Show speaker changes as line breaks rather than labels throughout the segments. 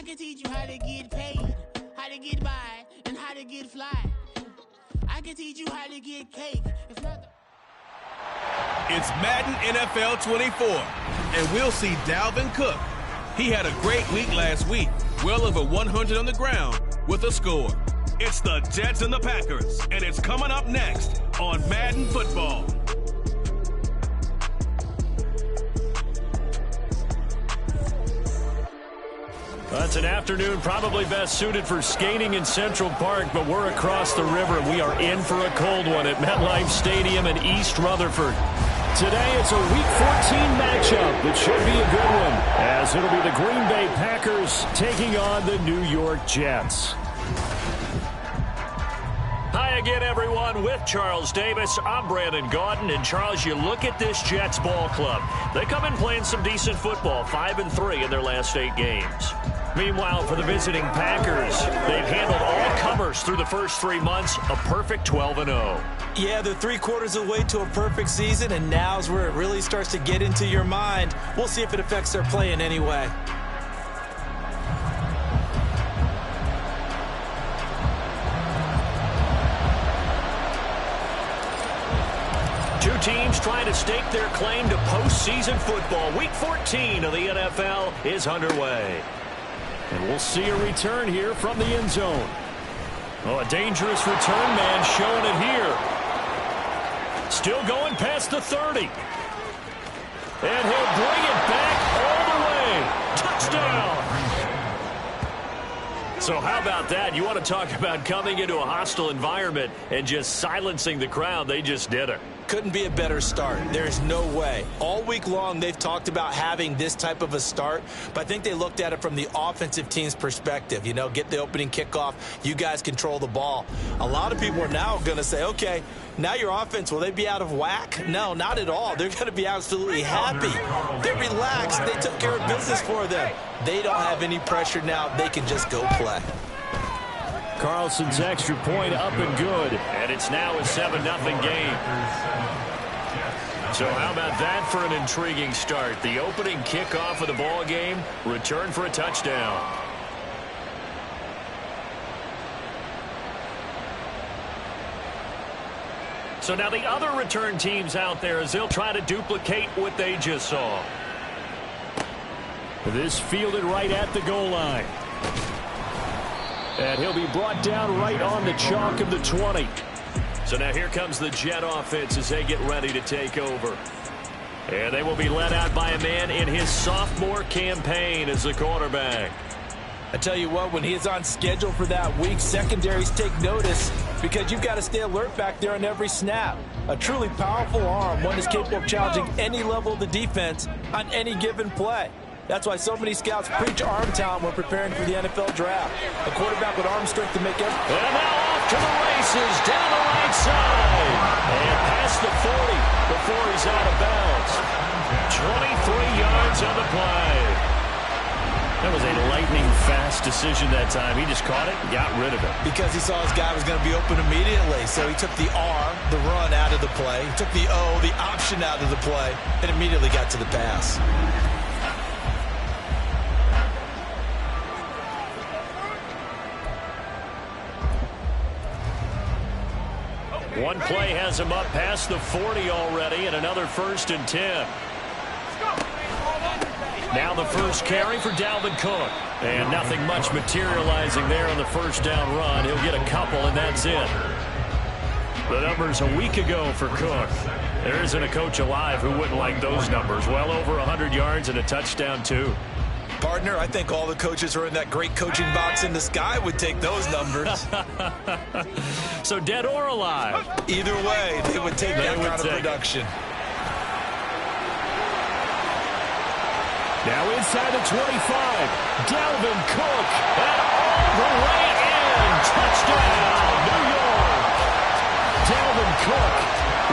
can teach you how to get paid, how to get by, and how to get fly. I can teach you how to get cake. It's not
It's Madden NFL 24, and we'll see Dalvin Cook. He had a great week last week, well over 100 on the ground with a score. It's the Jets and the Packers, and it's coming up next on Madden Football.
It's an afternoon probably best suited for skating in Central Park, but we're across the river. We are in for a cold one at MetLife Stadium in East Rutherford. Today it's a Week 14 matchup. It should be a good one, as it'll be the Green Bay Packers taking on the New York Jets. Hi again, everyone. With Charles Davis, I'm Brandon Gaudin. And, Charles, you look at this Jets ball club. They come in playing some decent football, 5-3 in their last 8 games. Meanwhile, for the visiting Packers, they've handled all comers through the first 3 months, a perfect 12-0.
Yeah, they're 3/4 of the way to a perfect season, and now's where it really starts to get into your mind. We'll see if it affects their play in any way.
Two teams trying to stake their claim to postseason football. Week 14 of the NFL is underway. And we'll see a return here from the end zone. Oh, a dangerous return man showing it here. Still going past the 30. And he'll bring it back all the way. Touchdown. So how about that? You want to talk about coming into a hostile environment and just silencing the crowd. They just did it.
Couldn't be a better start. There's no way. All week long, they've talked about having this type of a start, but I think they looked at it from the offensive team's perspective. You know, get the opening kickoff. You guys control the ball. A lot of people are now going to say, okay, now your offense, will they be out of whack? No, not at all. They're going to be absolutely happy. They're relaxed. They took care of business for them. They don't have any pressure now. They can just go play.
Carlson's extra point up and good. And it's now a 7-0 game. So how about that for an intriguing start? The opening kickoff of the ball game, return for a touchdown. So now the other return teams out there as they'll try to duplicate what they just saw. This fielded right at the goal line. And he'll be brought down right on the chalk of the 20. So now here comes the Jet offense as they get ready to take over. And they will be led out by a man in his sophomore campaign as the quarterback.
I tell you what, when he is on schedule for that week, secondaries take notice because you've got to stay alert back there on every snap. A truly powerful arm, one that's capable of challenging any level of the defense on any given play. That's why so many scouts preach arm talent when preparing for the NFL draft. A quarterback with arm strength to make every...
And now off to the races, down the right side. And past the 40 before he's out of bounds. 23 yards on the play. That was a lightning-fast decision that time. He just caught it and got rid of it.
Because he saw his guy was going to be open immediately. So he took the R, the run, out of the play. He took the O, the option, out of the play, and immediately got to the pass.
One play has him up past the 40 already, and another 1st and 10. Now the first carry for Dalvin Cook. And nothing much materializing there on the first down run. He'll get a couple, and that's it. The numbers a week ago for Cook. There isn't a coach alive who wouldn't like those numbers. Well over 100 yards and a touchdown, too.
Partner, I think all the coaches who are in that great coaching box in the sky would take those numbers.
So dead or alive?
Either way, they would take that kind of production.
Now inside the 25, Dalvin Cook, and all the way in. Touchdown, New York. Dalvin Cook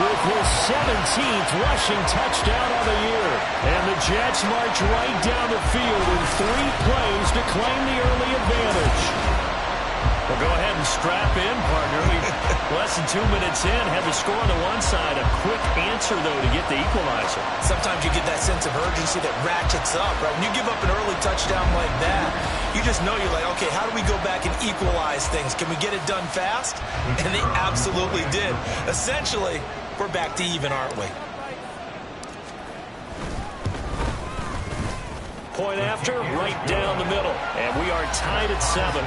with his 17th rushing touchdown on the year. And the Jets march right down the field in 3 plays to claim the early advantage. We'll go ahead and strap in, partner. Less than 2 minutes in, had the score on the one side. A quick answer, though, to get the equalizer.
Sometimes you get that sense of urgency that ratchets up, right? When you give up an early touchdown like that, you just know you're like, okay, how do we go back and equalize things? Can we get it done fast? And they absolutely did. Essentially, we're back to even, aren't we?
Point after, right down the middle. And we are tied at 7.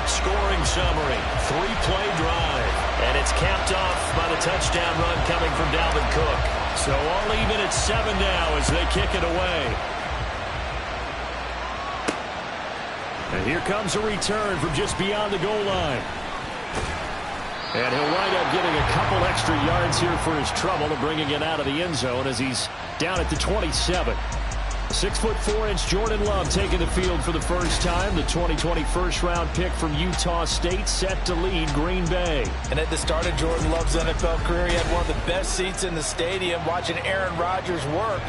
Scoring summary, 3-play drive. And it's capped off by the touchdown run coming from Dalvin Cook. So all even at 7 now as they kick it away. And here comes a return from just beyond the goal line. And he'll wind up getting a couple extra yards here for his trouble and bringing it out of the end zone as he's down at the 27. 6'4" Jordan Love taking the field for the first time. The 2020 first-round pick from Utah State set to lead Green Bay.
And at the start of Jordan Love's NFL career, he had one of the best seats in the stadium watching Aaron Rodgers work.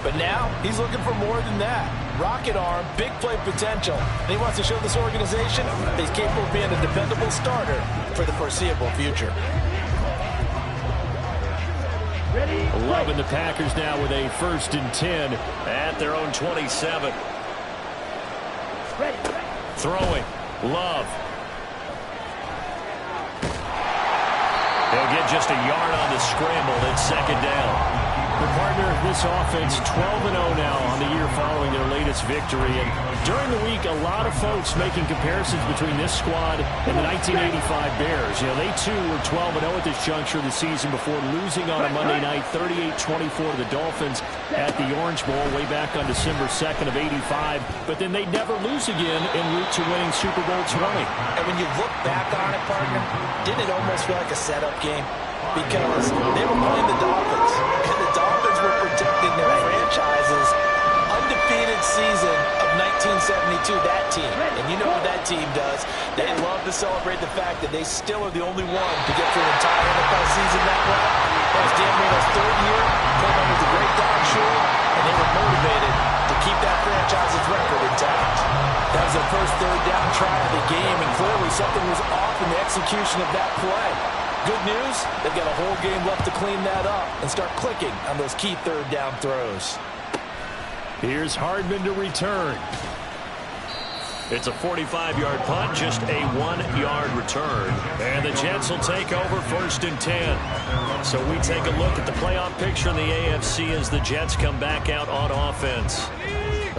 But now he's looking for more than that. Rocket arm, big play potential. And he wants to show this organization that he's capable of being a dependable starter for the foreseeable future.
Love and the Packers now with a 1st and 10 at their own 27. Throwing. Love. They'll get just a yard on the scramble. It's 2nd down. The partner, this offense 12-0 now on the year following their latest victory. And during the week, a lot of folks making comparisons between this squad and the 1985 Bears. You know, they too were 12-0 at this juncture of the season before losing on a Monday night 38-24 to the Dolphins at the Orange Bowl way back on December 2nd of 85. But then they'd never lose again en route to winning Super Bowl 20.
And when you look back on it, partner, didn't it almost feel like a setup game? Because they were playing the Dolphins, and the Dolphins were protecting their franchise's undefeated season of 1972, that team. And you know what that team does. They love to celebrate the fact that they still are the only one to get through an entire NFL season that way. That was Dan Marino's 3rd year, playing under the great Don Shula, and they were motivated to keep that franchise's record intact. That was their first 3rd down try of the game, and clearly something was off in the execution of that play. Good news, they've got a whole game left to clean that up and start clicking on those key 3rd down throws.
Here's Hardman to return. It's a 45-yard punt, just a 1-yard return. And the Jets will take over 1st and 10. So we take a look at the playoff picture in the AFC as the Jets come back out on offense.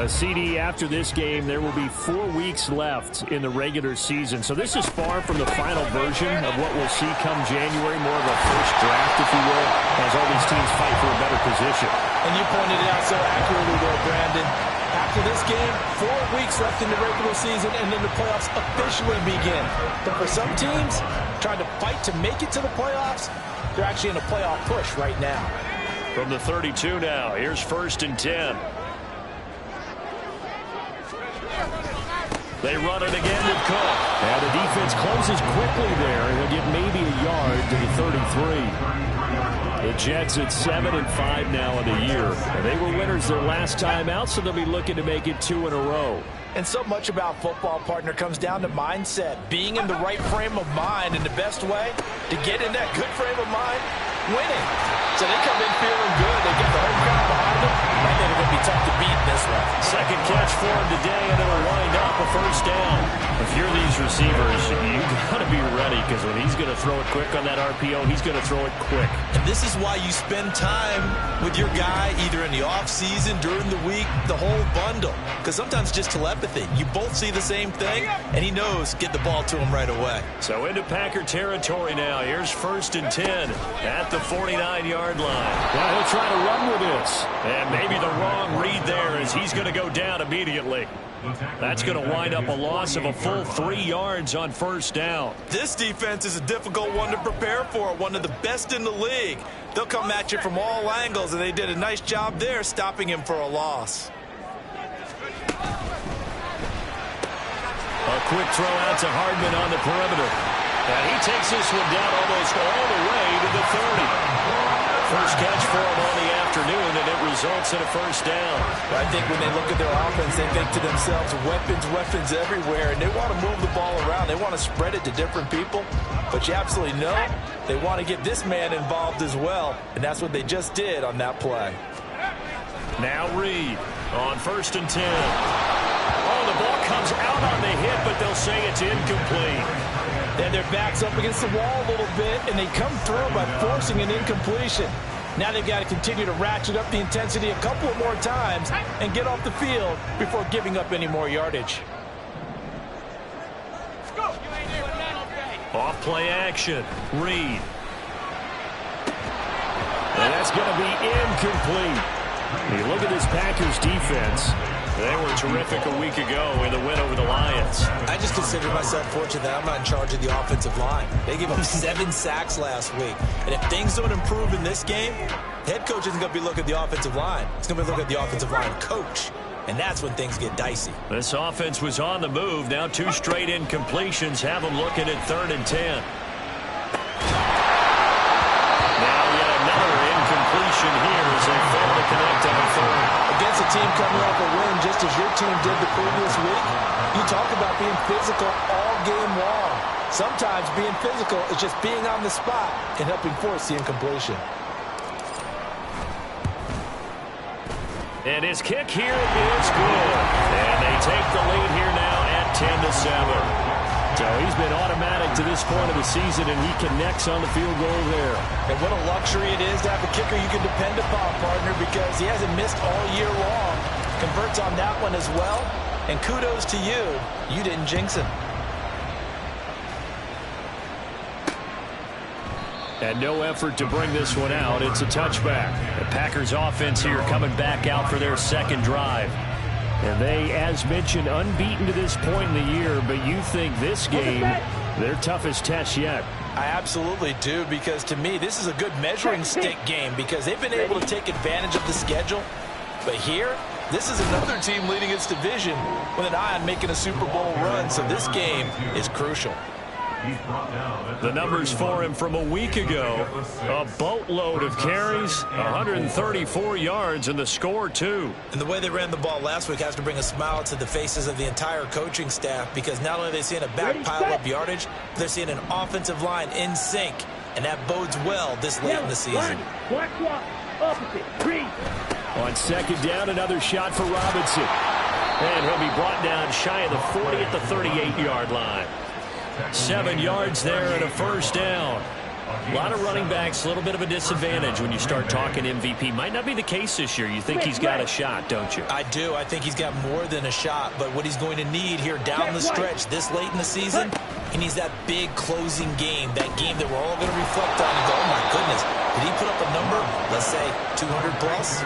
A CD after this game, there will be 4 weeks left in the regular season. So this is far from the final version of what we'll see come January, more of a first draft, if you will, as all these teams fight for a better position.
And you pointed it out so accurately there, Brandon. After this game, 4 weeks left in the regular season, and then the playoffs officially begin. But for some teams, trying to fight to make it to the playoffs, they're actually in a playoff push right now.
From the 32 now, here's 1st and 10. They run it again with Cook. And the defense closes quickly there. He'll get maybe a yard to the 33. The Jets at 7-5 now in the year. And they were winners their last time out, so they'll be looking to make it 2 in a row.
And so much about football, partner, comes down to mindset. Being in the right frame of mind, and the best way to get in that good frame of mind, winning. So they come in feeling good. They get the home crowd behind them. I think they're going to be tough to beat in this one.
2nd catch for him today, and it'll wind up a 1st down. If you're these receivers, you've got to be ready, because when he's going to throw it quick on that RPO, he's going to throw it quick.
And this is why you spend time with your guy, either in the offseason, during the week, the whole bundle. Because sometimes just telepathy. You both see the same thing, and he knows get the ball to him right away.
So into Packer territory now. Here's 1st and 10 at the 49-yard line. Well, he'll try to run with this. And maybe the wrong read there as he's going to go down immediately. That's going to wind up a loss of a full 3 yards on 1st down.
This defense is a difficult one to prepare for, one of the best in the league. They'll come at you from all angles, and they did a nice job there stopping him for a loss.
A quick throw out to Hardman on the perimeter. And he takes this one down almost all the way to the 30. first catch for him on the afternoon, and it results in a first down.
I think when they look at their offense, they think to themselves, weapons everywhere, and they want to move the ball around. They want to spread it to different people, but you absolutely know they want to get this man involved as well, and that's what they just did on that play.
Now Reed on 1st and 10. Oh, the ball comes out on the hit, but they'll say it's incomplete.
Then their back's up against the wall a little bit, and they come through by forcing an incompletion. Now they've got to continue to ratchet up the intensity a couple of more times and get off the field before giving up any more yardage.
Off play action. Reed. And that's going to be incomplete. You look at this Packers defense. They were terrific a week ago in the win over the Lions.
I just consider myself fortunate that I'm not in charge of the offensive line. They gave up 7 sacks last week. And if things don't improve in this game, head coach isn't going to be looking at the offensive line. He's going to be looking at the offensive line coach. And that's when things get dicey.
This offense was on the move. Now 2 straight incompletions have them looking at 3rd and 10. Now yet another incompletion here as they fail to connect on 3rd.
Against a team coming off a win just as your team did the previous week, you talk about being physical all game long. Sometimes being physical is just being on the spot and helping force the incompletion.
And his kick here is good. And they take the lead here now at 10-7. So he's been automatic to this point of the season, and he connects on the field goal there.
And what a luxury it is to have a kicker you can depend upon, partner, because he hasn't missed all year long. Converts on that one as well. And kudos to you. You didn't jinx him.
And no effort to bring this one out. It's a touchback. The Packers offense here coming back out for their 2nd drive. And they, as mentioned, unbeaten to this point in the year, but you think this game, their toughest test yet.
I absolutely do, because to me, this is a good measuring stick game because they've been able to take advantage of the schedule. But here, this is another team leading its division with an eye on making a Super Bowl run, so this game is crucial.
The numbers for him from a week ago, a boatload of carries, 134 yards, and the score, too.
And the way they ran the ball last week has to bring a smile to the faces of the entire coaching staff, because not only are they seeing a back pile up yardage, they're seeing an offensive line in sync, and that bodes well this late in the season.
On 2nd down, another shot for Robinson. And he'll be brought down shy of the 40 at the 38-yard line. 7 yards there and a first down. A lot of running backs, a little bit of a disadvantage when you start talking MVP. Might not be the case this year. You think he's got a shot, don't you?
I do. I think he's got more than a shot. But what he's going to need here down the stretch this late in the season, he needs that big closing game, that game that we're all going to reflect on and go, oh, my goodness, did he put up a number, let's say, 200 plus?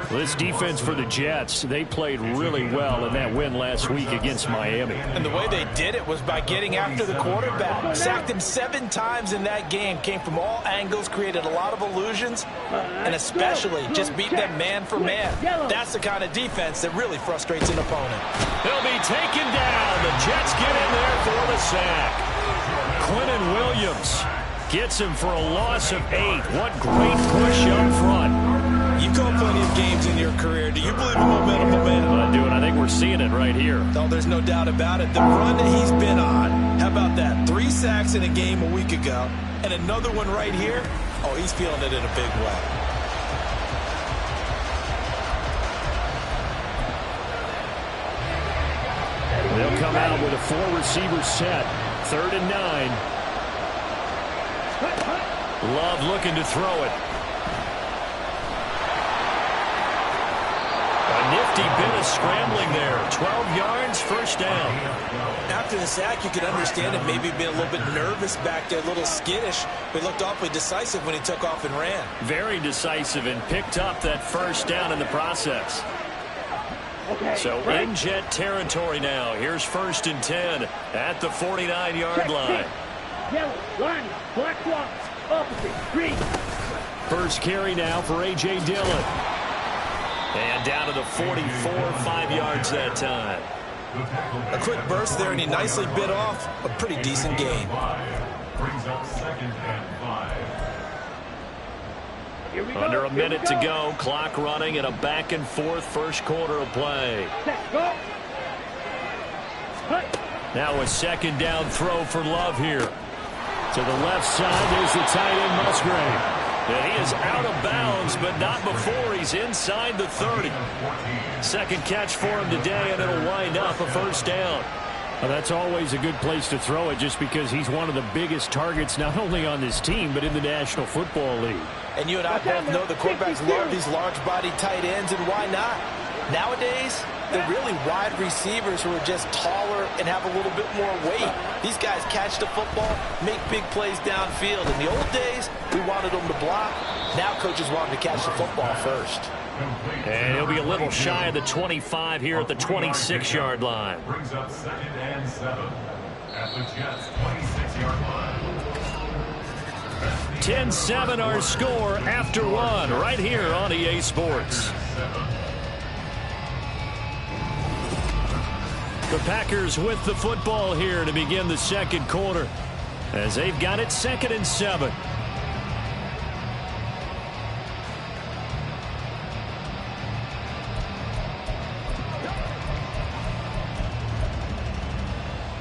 Well, this defense for the Jets, they played really well in that win last week against Miami.
And the way they did it was by getting after the quarterback. Sacked him 7 times in that game. Came from all angles, created a lot of illusions, and especially just beat them man for man. That's the kind of defense that really frustrates an opponent.
They'll be taken down. The Jets get in there for the sack. Quentin Williams gets him for a loss of 8. What great push up front.
You've called plenty of games in your career. Do you believe in momentum?
I do, and I think we're seeing it right here.
No, there's no doubt about it. The run that he's been on, how about that? 3 sacks in a game a week ago, and another one right here. Oh, he's feeling it in a big way.
They'll come out with a 4-receiver set. 3rd and 9. Love looking to throw it. A nifty bit of scrambling there. 12 yards, first down.
After the sack, you could understand him maybe being a little bit nervous back there, a little skittish. But he looked awfully decisive when he took off and ran.
Very decisive and picked up that first down in the process. So in Jet territory now. Here's 1st and 10 at the 49-yard line.
Yellow, line, black block, opposite, green.
First carry now for A.J. Dillon. And down to the 44, 5 yards that time.
A quick burst there, and he nicely bit off a pretty decent gain.
Under a minute to go. Clock running in a back-and-forth first quarter of play. Now a second down throw for Love here. To the left side, there's the tight end Musgrave. And he is out of bounds, but not before he's inside the 30. Second catch for him today, and it'll wind up a first down.
Well, that's always a good place to throw it just because he's one of the biggest targets not only on this team but in the National Football League.
And you and I both know the quarterbacks love these large-body tight ends, and why not? Nowadays, they're really wide receivers who are just taller and have a little bit more weight. These guys catch the football, make big plays downfield. In the old days, we wanted them to block. Now coaches want them to catch the football first.
And he'll be a little shy of the 25 here at the 26-yard line.
Brings up 2nd and 7 at the Jets' 26-yard line.
10-7 our score after one right here on EA Sports. The Packers with the football here to begin the second quarter as they've got it 2nd and 7.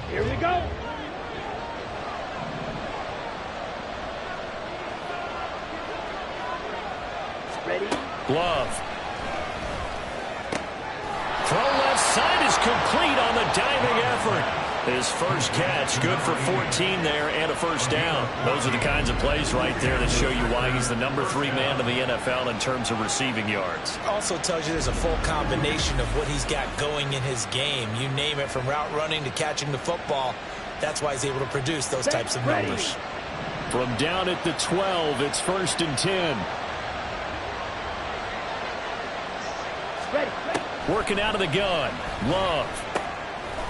Here we go. Ready?
Glove. Throw left side is complete on the diving effort. His first catch, good for 14 there and a first down. Those are the kinds of plays right there that show you why he's the number 3 man in the NFL in terms of receiving yards.
Also tells you there's a full combination of what he's got going in his game. You name it, from route running to catching the football. That's why he's able to produce those types of numbers.
From down at the 12, it's 1st and 10.
Ready.
Working out of the gun. Love.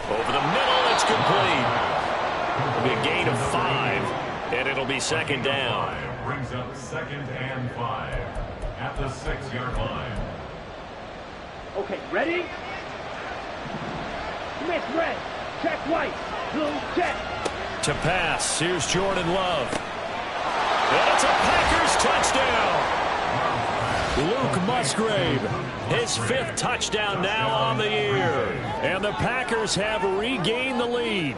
Over the middle, it's complete. It'll be a gain of 5, and it'll be 2nd down.
Brings up 2nd and 5 at the 6-yard line.
Okay, ready? Smith red. Check white. Blue check.
To pass, here's Jordan Love. And it's a Packers touchdown. Luke Musgrave, his 5th touchdown now on the year. And the Packers have regained the lead.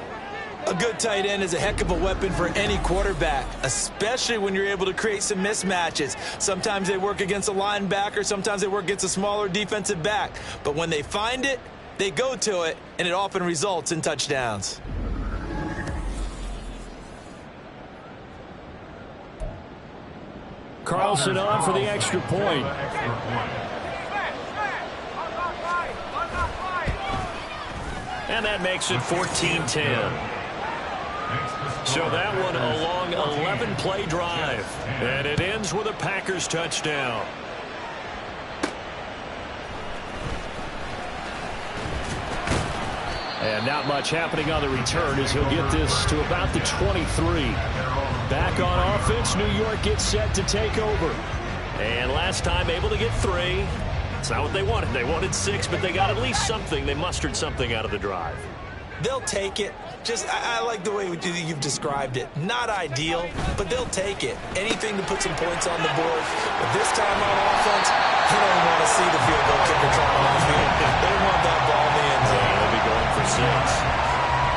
A good tight end is a heck of a weapon for any quarterback, especially when you're able to create some mismatches. Sometimes they work against a linebacker, sometimes they work against a smaller defensive back. But when they find it, they go to it, and it often results in touchdowns.
Carlson on for the extra point.
And that makes it 14-10. So that one a long 11-play drive. And it ends with a Packers touchdown.
And not much happening on the return as he'll get this to about the 23. Back on offense, New York gets set to take over.
And last time able to get 3. It's not what they wanted. They wanted 6, but they got at least something. They mustered something out of the drive.
They'll take it. I like the way you've described it. Not ideal, but they'll take it. Anything to put some points on the board. But this time on offense, you don't want to see the field goal kicker trying on the field. They want that ball in the end zone.
They'll be going for 6.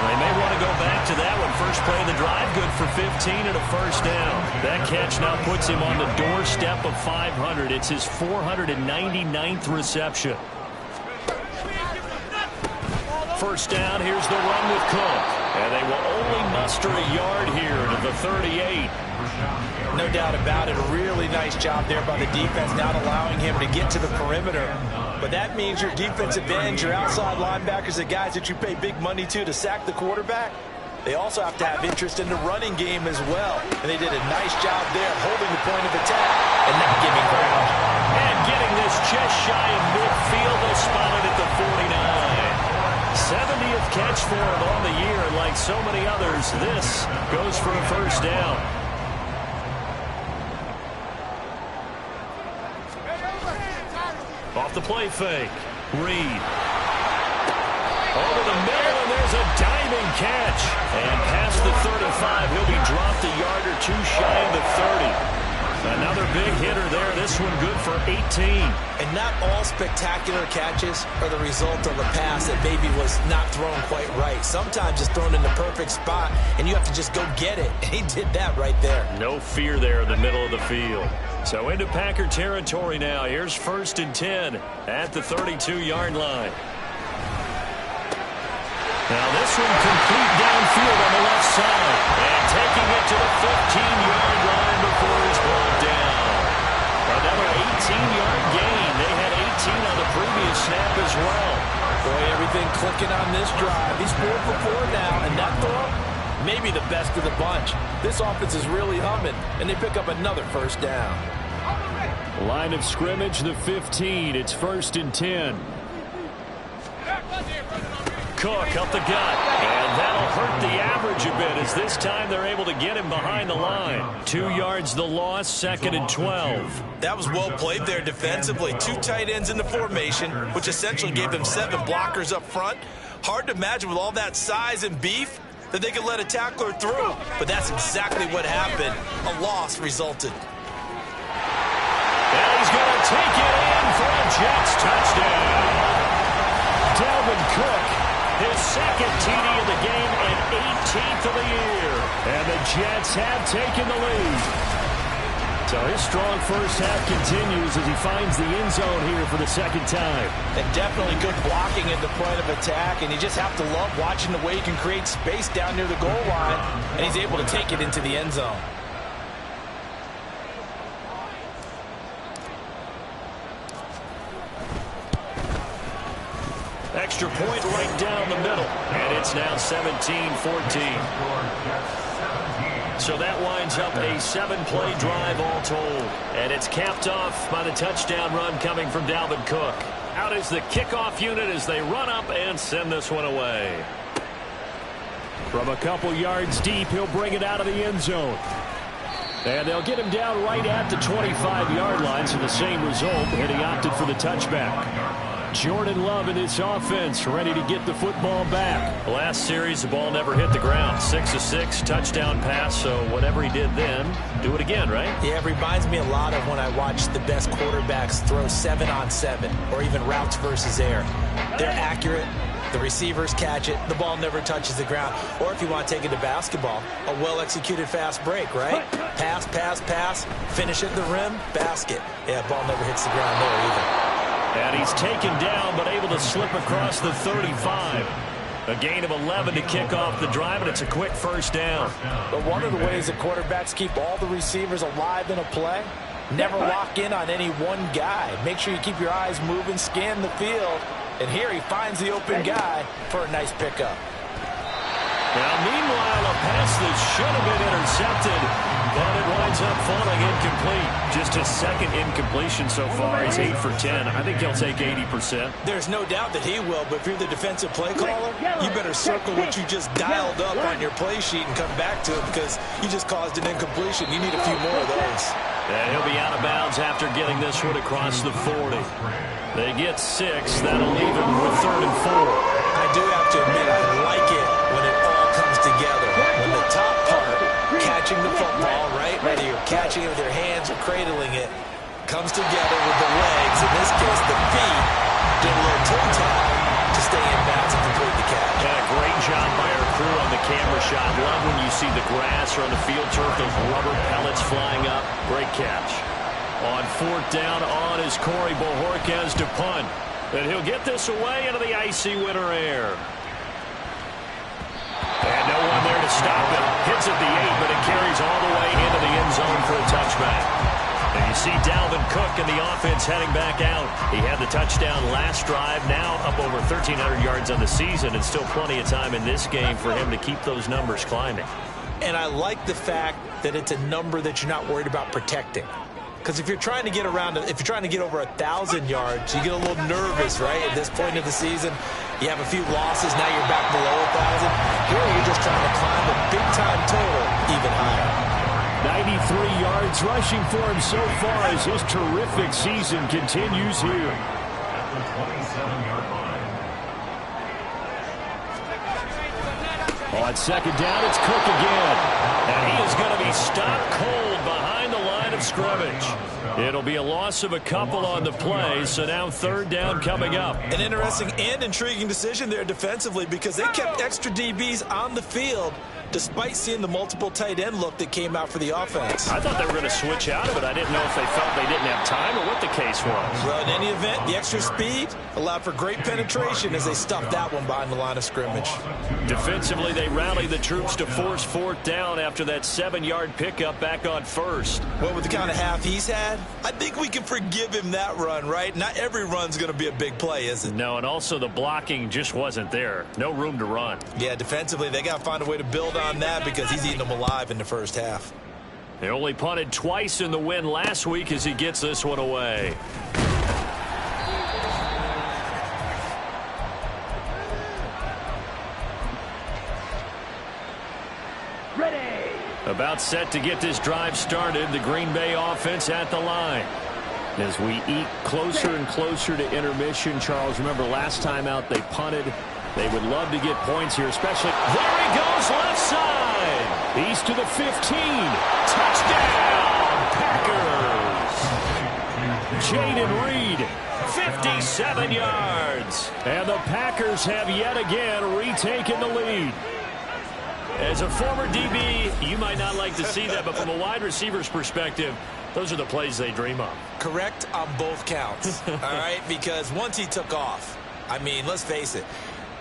They may want to go back to that one. First play of the drive, good for 15 and a first down. That catch now puts him on the doorstep of 500. It's his 499th reception. First down, here's the run with Cook. And they will only muster a yard here to the 38.
No doubt about it. A really nice job there by the defense, not allowing him to get to the perimeter. But that means your defensive ends, your outside linebackers, the guys that you pay big money to sack the quarterback, they also have to have interest in the running game as well. And they did a nice job there, holding the point of attack and not giving ground.
And getting this just shy of midfield, they'll spot it at the 49. 70th catch for him on the year, and like so many others, this goes for a first down. Off the play fake. Reed. Over the middle, and there's a diving catch. And past the 35, he'll be dropped a yard or 2 shy of the 30. Another big hitter there. This one good for 18.
And not all spectacular catches are the result of a pass that maybe was not thrown quite right. Sometimes it's thrown in the perfect spot, and you have to just go get it. And he did that right there.
No fear there in the middle of the field. So into Packer territory now. Here's 1st and 10 at the 32-yard line. Now this one complete downfield on the left side. And taking it to the 15-yard line before he's brought down. Another 18-yard gain. They had 18 on the previous snap as well.
Boy, everything clicking on this drive. He's 4 for 4 now, and that throw, maybe the best of the bunch. This offense is really humming, and they pick up another 1st down.
Line of scrimmage, the 15. It's 1st and 10.
Cook up the gut, and that'll hurt the average a bit as this time they're able to get him behind the line. 2 yards the loss, 2nd and 12.
That was well played there defensively. 2 tight ends in the formation, which essentially gave them 7 blockers up front. Hard to imagine with all that size and beef that they could let a tackler through, but that's exactly what happened. A loss resulted.
And he's going to take it in for a Jets touchdown.
Dalvin Cook,
his 2nd TD of the game and 18th of the year.
and the Jets have taken the lead. So his strong first half continues as he finds the end zone here for the 2nd time.
And definitely good blocking at the point of attack, and you just have to love watching the way he can create space down near the goal line, and he's able to take it into the end zone.
Extra point right down the middle. And it's now 17-14. So that winds up a 7-play drive all told. And it's capped off by the touchdown run coming from Dalvin Cook. Out is the kickoff unit as they run up and send this one away.
From a couple yards deep, he'll bring it out of the end zone. And they'll get him down right at the 25-yard line, so the same result, and he opted for the touchback. Jordan Love in this offense ready to get the football back.
Last series, the ball never hit the ground. 6 of 6, touchdown pass, so whatever he did then, do it again, right?
Yeah, it reminds me a lot of when I watch the best quarterbacks throw 7-on-7 or even routes versus air. They're accurate. The receivers catch it. The ball never touches the ground. Or if you want to take it to basketball, a well-executed fast break, right? Pass, pass, pass, finish at the rim, basket. Yeah, ball never hits the ground there either.
And he's taken down, but able to slip across the 35. A gain of 11 to kick off the drive, and it's a quick first down.
But one of the ways that quarterbacks keep all the receivers alive in a play, never lock in on any one guy. Make sure you keep your eyes moving, scan the field. And here he finds the open guy for a nice pickup.
Now, meanwhile, a pass that should have been intercepted, but it winds up falling incomplete. Just his 2nd incompletion so far. He's 8 for 10. I think he'll take 80%.
There's no doubt that he will, but if you're the defensive play caller, you better circle what you just dialed up on your play sheet and come back to it because you just caused an incompletion. You need a few more of those.
And he'll be out of bounds after getting this one across the 40. They get 6. That'll leave him with 3rd and 4.
I do have to admit, I like it when it all comes together. When the top part, catching the football, right? Whether you're catching it with your hands or cradling it, comes together with the legs. In this case, the feet. Did a little toe tap to stay in bounds and complete the catch.
Yeah, great job by our crew on the camera shot. Love when you see the grass or on the field turf, those rubber pellets flying up. Great catch. On 4th down, on is Corey Bojorquez to punt. And he'll get this away into the icy winter air. And no one there to stop him. Hits at the 8, but it carries all the way into the end zone for a touchback. And you see Dalvin Cook and the offense heading back out. He had the touchdown last drive, now up over 1,300 yards on the season, and still plenty of time in this game for him to keep those numbers climbing.
And I like the fact that it's a number that you're not worried about protecting. Because if you're trying to get around, if you're trying to get over 1,000 yards, you get a little nervous, right? At this point of the season, you have a few losses, now you're back below 1,000. Here you're just trying to climb a big-time total even higher.
93 yards rushing for him so far as his terrific season continues here.
At the 27-yard line.
On 2nd down, it's Cook again.
And he is going to be stopped cold behind the line of
of scrimmage. It'll be a loss of a couple on the play, so now third down coming up.
An interesting and intriguing decision there defensively because they kept extra DBs on the field despite seeing the multiple tight end look that came out for the offense.
I thought they were going to switch out of it. I didn't know if they felt they didn't have time or what the case was.
Well, in any event, the extra speed allowed for great penetration as they stuffed that one behind the line of scrimmage.
Defensively, they rallied the troops to force fourth down after that 7-yard pickup back on first.
Well, with the kind of half he's had, I think we can forgive him that run, right? Not every run's going to be a big play, is it?
No, and also the blocking just wasn't there. No room to run.
Yeah, defensively, they got to find a way to build on that because he's eating them alive in the first half.
They only punted twice in the win last week as he gets this one away.
Ready.
About set to get this drive started, the Green Bay offense at the line. As we eat closer and closer to intermission, Charles, remember last time out they punted. They would love to get points here, especially. There he goes, left side. He's to the 15. Touchdown, Packers. Jaden Reed, 57 yards. And the Packers have yet again retaken the lead. As a former DB, you might not like to see that, but from a wide receiver's perspective, those are the plays they dream of.
Correct on both counts, all right? Because once he took off, I mean, let's face it,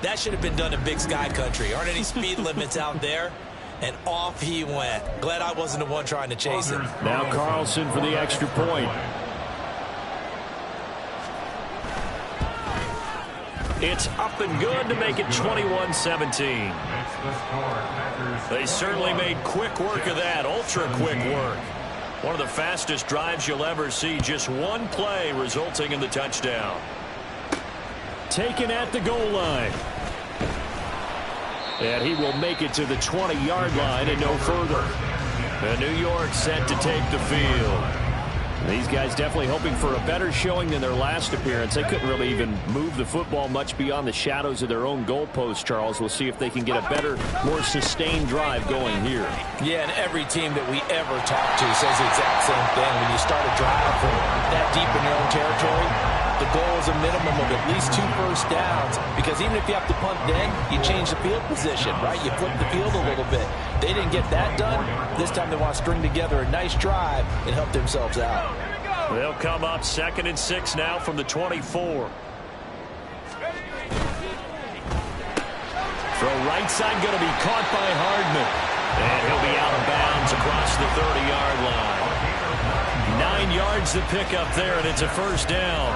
that should have been done in Big Sky Country. Aren't any speed limits out there? And off he went. Glad I wasn't the one trying to chase him.
Now Carlson for the extra point. It's up and good to make it 21-17. They certainly made quick work of that, ultra-quick work. One of the fastest drives you'll ever see, just one play resulting in the touchdown. Taken at the goal line. And he will make it to the 20-yard line and no further. And New York set to take the field. These guys definitely hoping for a better showing than their last appearance. They couldn't really even move the football much beyond the shadows of their own goalpost, Charles. We'll see if they can get a better, more sustained drive going here.
Yeah, and every team that we ever talk to says the exact same thing. When you start a drive from that deep in your own territory, the goal is a minimum of at least 2 first downs, because even if you have to punt then, you change the field position, right? You flip the field a little bit. They didn't get that done. This time they want to string together a nice drive and help themselves out.
They'll come up 2nd and 6 now from the 24. Throw right side going to be caught by Hardman. And he'll be out of bounds across the 30-yard line. 9 yards to pick up there, and it's a first down.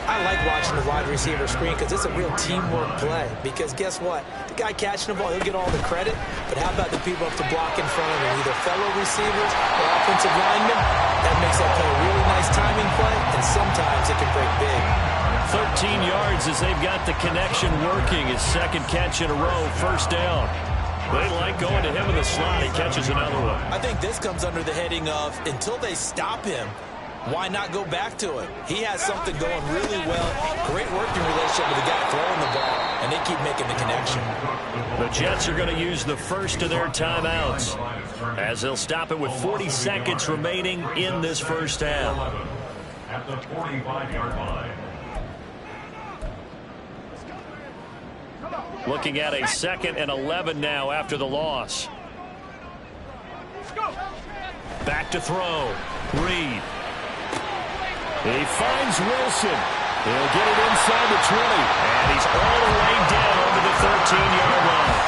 I like watching the wide receiver screen because it's a real teamwork play. Because guess what? The guy catching the ball, he'll get all the credit. But how about the people up to block in front of him, either fellow receivers or offensive linemen? That makes that play a really nice timing play, and sometimes it can break big.
13 yards as they've got the connection working. His second catch in a row, first down. They like going to him in the slot. He catches another one.
I think this comes under the heading of, until they stop him, why not go back to it? He has something going really well. Great working relationship with the guy throwing the ball, and they keep making the connection.
The Jets are going to use the first of their timeouts as they'll stop it with 40 seconds remaining in this first half.
At the 45-yard line.
Looking at a 2nd and 11 now after the loss. Back to throw. Reed. He finds Wilson. He'll get it inside the 20. And he's all the way down to the 13-yard line.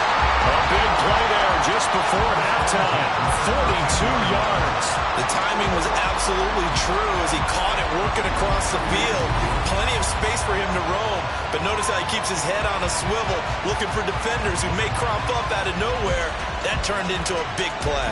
A big play there just before halftime. 42 yards.
The timing was absolutely true as he caught it working across the field. Plenty of space for him to roam. But notice how he keeps his head on a swivel, looking for defenders who may crop up out of nowhere. That turned into a big play.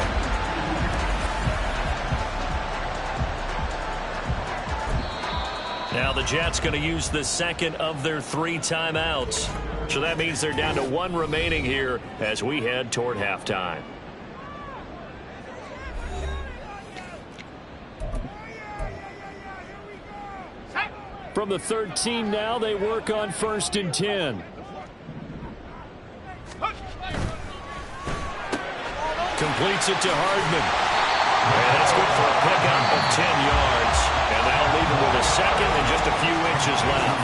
Now the Jets going to use the second of their 3 timeouts. So that means they're down to 1 remaining here as we head toward halftime. From the 13 now, they work on 1st and 10. Completes it to Hardman.
And that's good for a pickup of 10 yards. And that'll leave him with a second and just a few inches left.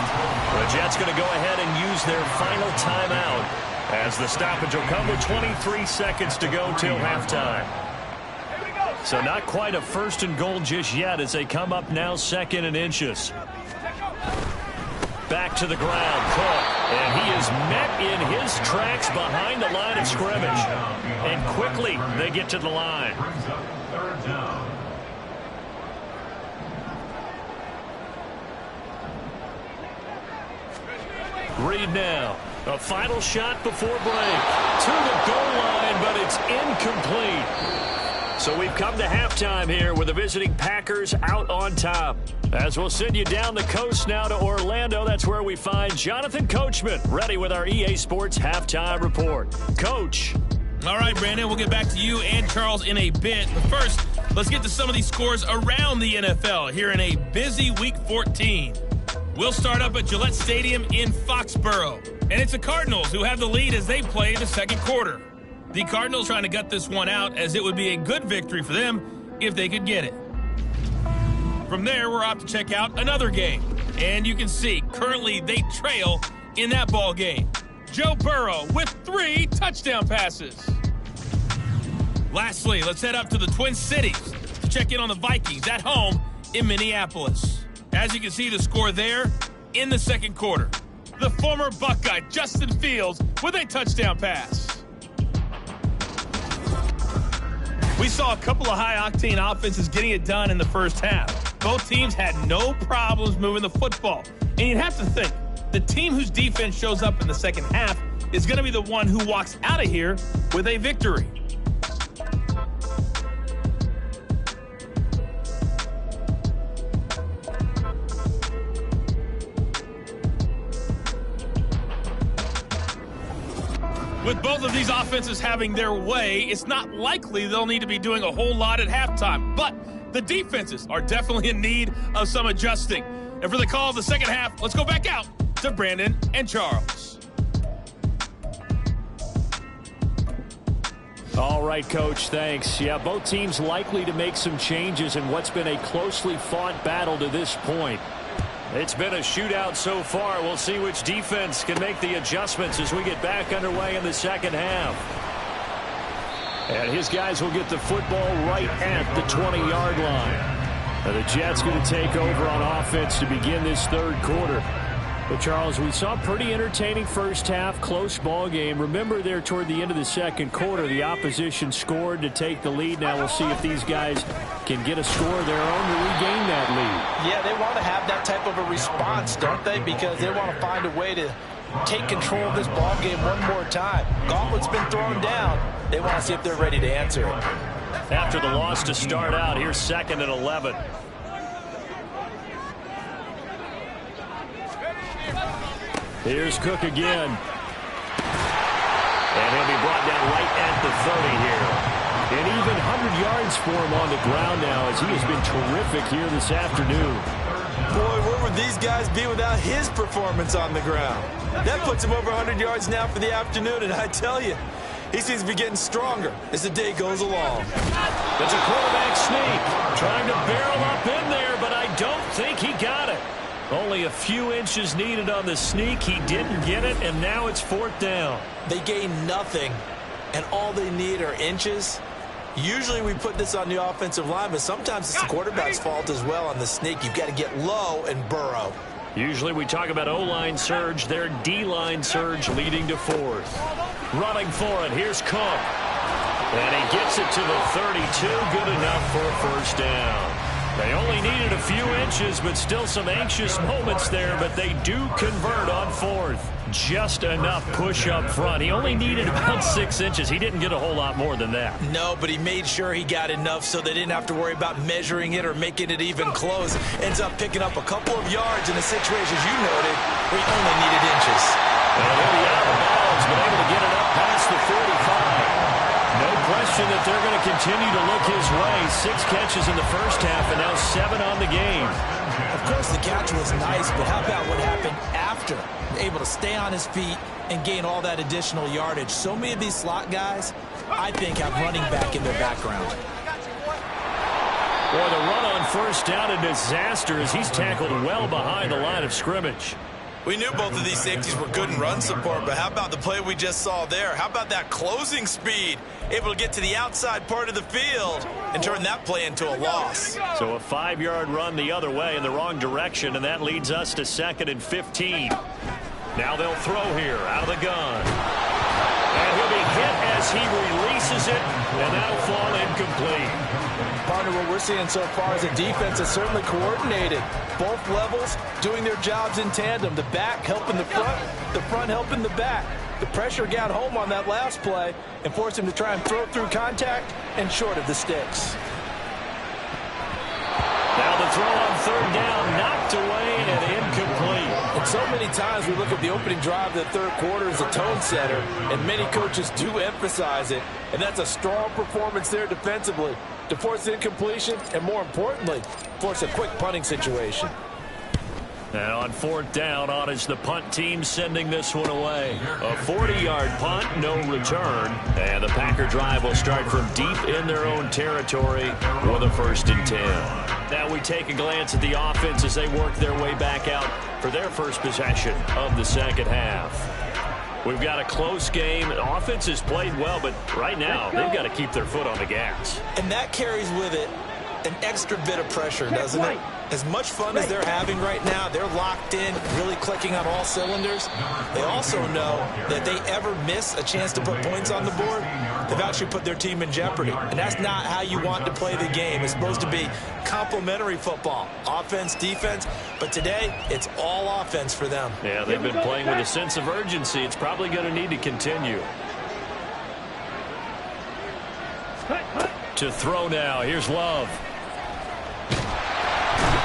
The Jets going to go ahead and use their final timeout as the stoppage will come with 23 seconds to go till halftime. So not quite a first and goal just yet as they come up now second and inches. Back to the ground, Cook. And he is met in his tracks behind the line of scrimmage. And quickly they get to the line.
Third down.
Reed now. A final shot before break. To the goal line, but it's incomplete. So we've come to halftime here with the visiting Packers out on top. As we'll send you down the coast now to Orlando, that's where we find Jonathan Coachman ready with our EA Sports halftime report. Coach.
All right, Brandon, we'll get back to you and Charles in a bit. But first, let's get to some of these scores around the NFL here in a busy Week 14. We'll start up at Gillette Stadium in Foxborough. And it's the Cardinals who have the lead as they play the second quarter. The Cardinals trying to gut this one out as it would be a good victory for them if they could get it. From there, we're off to check out another game. And you can see, currently they trail in that ball game. Joe Burrow with 3 touchdown passes. Lastly, let's head up to the Twin Cities to check in on the Vikings at home in Minneapolis. As you can see, the score there in the second quarter. The former Buckeye, Justin Fields, with a touchdown pass. We saw a couple of high-octane offenses getting it done in the first half. Both teams had no problems moving the football. And you'd have to think, the team whose defense shows up in the second half is going to be the one who walks out of here with a victory. With both of these offenses having their way, it's not likely they'll need to be doing a whole lot at halftime. But the defenses are definitely in need of some adjusting. And for the call of the second half, let's go back out to Brandon and Charles.
All right, Coach, thanks. Yeah, both teams likely to make some changes in what's been a closely fought battle to this point.
It's been a shootout so far. We'll see which defense can make the adjustments as we get back underway in the second half.
And his guys will get the football right at the 20-yard line. Now the Jets going to take over on offense to begin this third quarter. But, Charles, we saw a pretty entertaining first half, close ball game. Remember there toward the end of the second quarter, the opposition scored to take the lead. Now we'll see if these guys can get a score of their own to regain that lead.
Yeah, they want to have that type of a response, don't they? Because they want to find a way to take control of this ball game one more time. Gauntlet's been thrown down. They want to see if they're ready to answer it.
After the loss to start out, here's 2nd and 11.
Here's Cook again.
And he'll be brought down right at the 30 here.
And even 100 yards for him on the ground now as he has been terrific here this afternoon.
Boy, where would these guys be without his performance on the ground? That puts him over 100 yards now for the afternoon, and I tell you, he seems to be getting stronger as the day goes along.
It's a quarterback sneak. Trying to barrel up in there, but I don't think he got it. Only a few inches needed on the sneak. He didn't get it, and now it's 4th down.
They gain nothing, and all they need are inches. Usually we put this on the offensive line, but sometimes it's the quarterback's fault as well on the sneak. You've got to get low and burrow.
Usually we talk about O-line surge, their D-line surge leading to 4th. Running for it, here's Cook. And he gets it to the 32, good enough for a first down. They only needed a few inches, but still some anxious moments there, but they do convert on 4th. Just enough push up front. He only needed about 6 inches. He didn't get a whole lot more than that.
No, but he made sure he got enough so they didn't have to worry about measuring it or making it even close. Ends up picking up a couple of yards in a situation, as you noted, where he only needed inches.
And he'll be out of bounds, but able to get it up past the 45. No question that they're going to continue to look his way. 6 catches in the first half and now 7 on the game.
Of course, the catch was nice, but how about what happened after? Able to stay on his feet and gain all that additional yardage. So many of these slot guys, I think, have running back in their background.
Boy, the run on first down, a disaster as he's tackled well behind the line of scrimmage.
We knew both of these safeties were good in run support, but how about the play we just saw there? How about that closing speed? Able to get to the outside part of the field and turn that play into a loss.
So a 5-yard run the other way in the wrong direction, and that leads us to 2nd and 15. Now they'll throw here out of the gun. And he'll be hit as he releases it, and that'll fall incomplete.
Partner, what we're seeing so far is the defense is certainly coordinated. Both levels doing their jobs in tandem. The back helping the front helping the back. The pressure got home on that last play and forced him to try and throw through contact and short of the sticks.
Now the throw on 3rd down, knocked away and incomplete.
And so many times we look at the opening drive of the 3rd quarter as a tone setter, and many coaches do emphasize it, and that's a strong performance there defensively to force incompletion and, more importantly, force a quick punting situation.
And on 4th down, on is the punt team sending this one away. A 40-yard punt, no return. And the Packer drive will start from deep in their own territory with a 1st and 10. Now we take a glance at the offense as they work their way back out for their first possession of the 2nd half. We've got a close game. The offense has played well, but right now they've got to keep their foot on the gas.
And that carries with it an extra bit of pressure, doesn't it? As much fun as they're having right now, they're locked in, really clicking on all cylinders. They also know that they ever miss a chance to put points on the board, they've actually put their team in jeopardy. And that's not how you want to play the game. It's supposed to be complementary football, offense, defense. But today, it's all offense for them.
Yeah, they've been playing with a sense of urgency. It's probably going to need to continue. To throw now. Here's Love.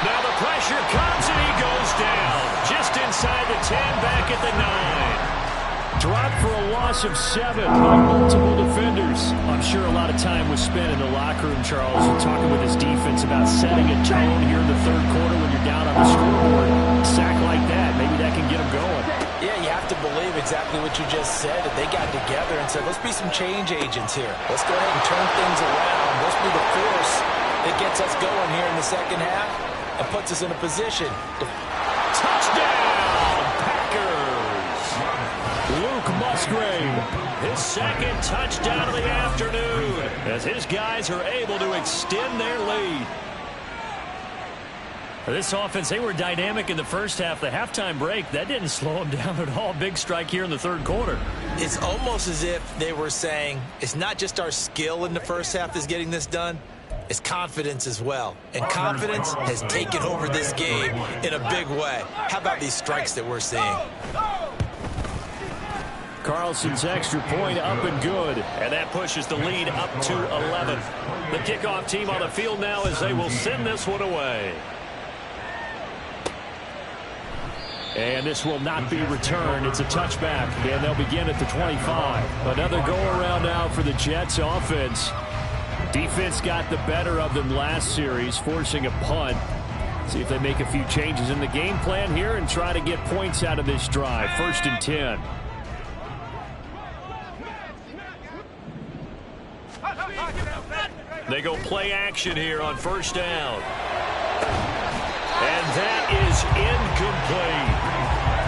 Now the pressure comes and he goes down. Just inside the 10, back at the 9. Dropped for a loss of 7 by multiple defenders. I'm sure a lot of time was spent in the locker room, Charles, and talking with his defense about setting a tone here in the 3rd quarter when you're down on the scoreboard. A sack like that, maybe that can get them going.
Yeah, you have to believe exactly what you just said. That they got together and said, let's be some change agents here. Let's go ahead and turn things around. Let's be the force that gets us going here in the 2nd half and puts us in a position to...
Touchdown, Packers! Luke Musgrave, his 2nd touchdown of the afternoon as his guys are able to extend their lead. This offense, they were dynamic in the first half. The halftime break, that didn't slow them down at all. Big strike here in the 3rd quarter.
It's almost as if they were saying, it's not just our skill in the first half that's getting this done, it's confidence as well. And confidence has taken over this game in a big way. How about these strikes that we're seeing?
Carlson's extra point up and good. And that pushes the lead up to 11. The kickoff team on the field now as they will send this one away. And this will not be returned. It's a touchback, and they'll begin at the 25. Another go-around now for the Jets offense. Defense got the better of them last series, forcing a punt. See if they make a few changes in the game plan here and try to get points out of this drive. 1st and 10. They go play action here on 1st down. And that is incomplete.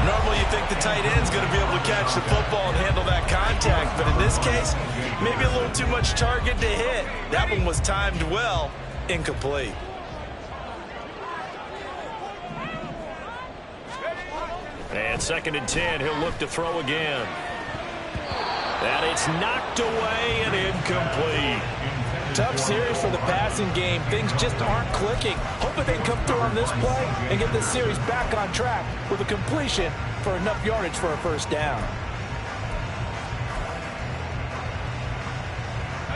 Normally you think the tight end's going to be able to catch the football and handle that contact, but in this case, maybe a little too much target to hit. That one was timed well, incomplete.
And 2nd and 10, he'll look to throw again. And it's knocked away and incomplete.
Tough series for the passing game. Things just aren't clicking. Hoping they can come through on this play and get this series back on track with a completion for enough yardage for a 1st down.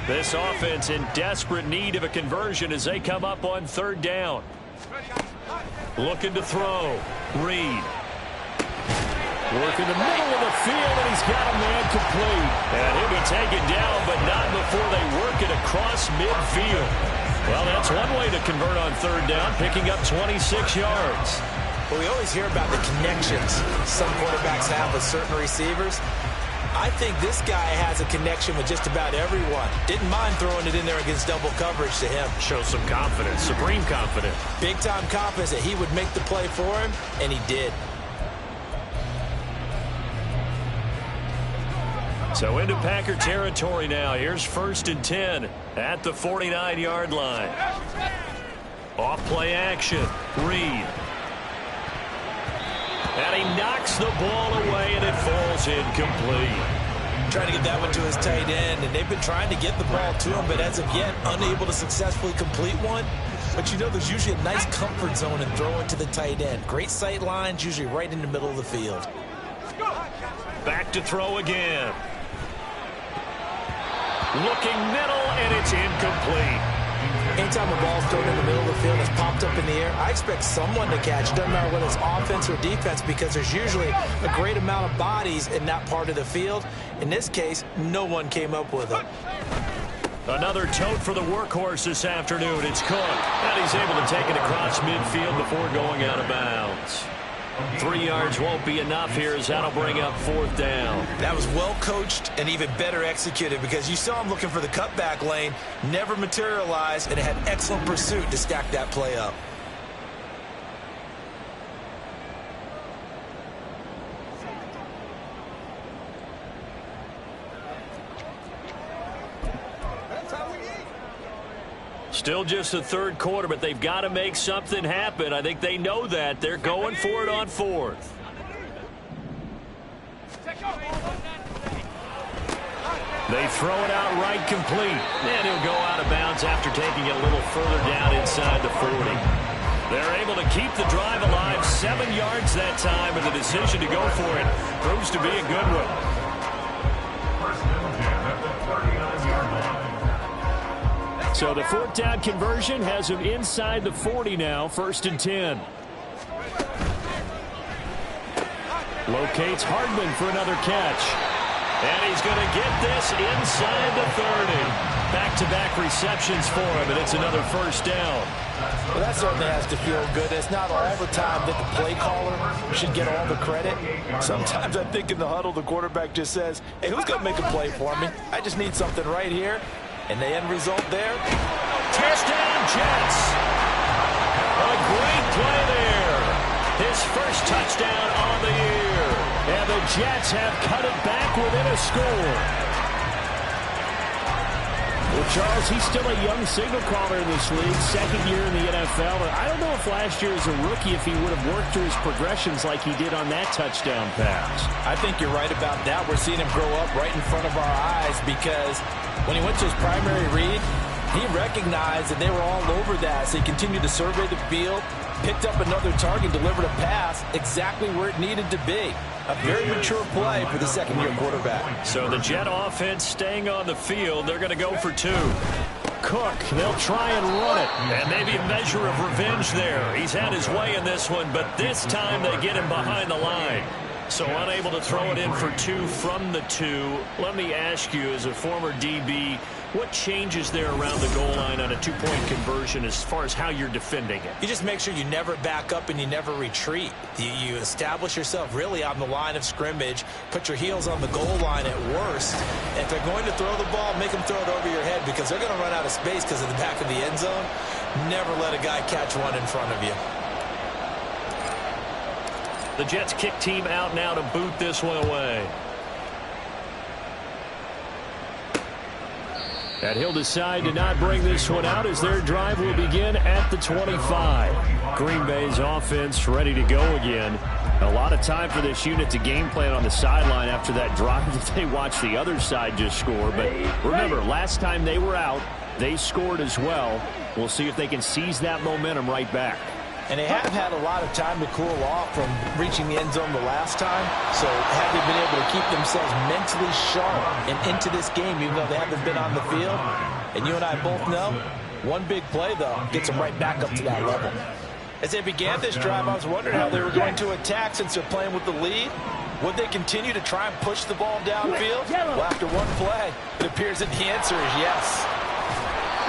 This offense in desperate need of a conversion as they come up on 3rd down. Looking to throw. Reed. Work in the middle of the field, and he's got a man complete. And he'll be taken down, but not before they work it across midfield. Well, that's one way to convert on 3rd down, picking up 26 yards.
Well, we always hear about the connections some quarterbacks have with certain receivers. I think this guy has a connection with just about everyone. Didn't mind throwing it in there against double coverage to him.
Show some confidence, supreme confidence.
Big-time confidence that he would make the play for him, and he did.
So into Packer territory now. Here's 1st and 10 at the 49-yard line. Off play action. Reed. And he knocks the ball away, and it falls incomplete.
Trying to get that one to his tight end, and they've been trying to get the ball to him, but as of yet, unable to successfully complete one. But you know, there's usually a nice comfort zone in throwing to the tight end. Great sight lines, usually right in the middle of the field.
Back to throw again. Looking middle, and it's incomplete.
Anytime a ball's thrown in the middle of the field, it's popped up in the air, I expect someone to catch. Doesn't matter whether it's offense or defense, because there's usually a great amount of bodies in that part of the field. In this case, no one came up with it.
Another tote for the workhorse this afternoon. It's Cook, and he's able to take it across midfield before going out of bounds. 3 yards won't be enough here as that'll bring up 4th down.
That was well coached and even better executed, because you saw him looking for the cutback lane, never materialized, and had excellent pursuit to stack that play up.
Still just the 3rd quarter, but they've got to make something happen. I think they know that. They're going for it on 4th. They throw it out right complete. And he'll go out of bounds after taking it a little further down inside the 40. They're able to keep the drive alive. 7 yards that time, and the decision to go for it proves to be a good one.
First and 10 at the 39-yard line.
So the 4th down conversion has him inside the 40 now. 1st and 10. Locates Hardman for another catch.
And he's going to get this inside the 30. Back-to-back receptions for him, and it's another 1st down.
Well, that certainly has to feel good. It's not all the time that the play caller should get all the credit. Sometimes I think in the huddle, the quarterback just says, hey, who's going to make a play for me? I just need something right here. And the end result there,
touchdown Jets. A great play there. His first touchdown on the year.
And the Jets have cut it back within a score. Well, Charles, he's still a young signal caller in this league, 2nd year in the NFL. And I don't know if last year as a rookie, if he would have worked through his progressions like he did on that touchdown pass.
I think you're right about that. We're seeing him grow up right in front of our eyes, because when he went to his primary read, he recognized that they were all over that. So he continued to survey the field, picked up another target, delivered a pass exactly where it needed to be. A very mature play for the 2nd-year quarterback.
So the Jet offense staying on the field. They're going to go for 2.
Cook, they'll try and run it.
And maybe a measure of revenge there. He's had his way in this one, but this time they get him behind the line. So unable to throw it in for 2 from the 2. Let me ask you, as a former DB, what changes there around the goal line on a 2-point conversion as far as how you're defending it?
You just make sure you never back up and you never retreat. You establish yourself really on the line of scrimmage, put your heels on the goal line at worst. And if they're going to throw the ball, make them throw it over your head, because they're going to run out of space because of the back of the end zone. Never let a guy catch one in front of you.
The Jets kick team out now to boot this one away.
And he'll decide to not bring this one out as their drive will begin at the 25. Green Bay's offense ready to go again. A lot of time for this unit to game plan on the sideline after that drive that they watched the other side just score. But remember, last time they were out, they scored as well. We'll see if they can seize that momentum right back.
And they have had a lot of time to cool off from reaching the end zone the last time. So have they been able to keep themselves mentally sharp and into this game, even though they haven't been on the field? And you and I both know, one big play, though, gets them right back up to that level. As they began this drive, I was wondering how they were going to attack since they're playing with the lead. Would they continue to try and push the ball downfield? Well, after one play, it appears that the answer is yes.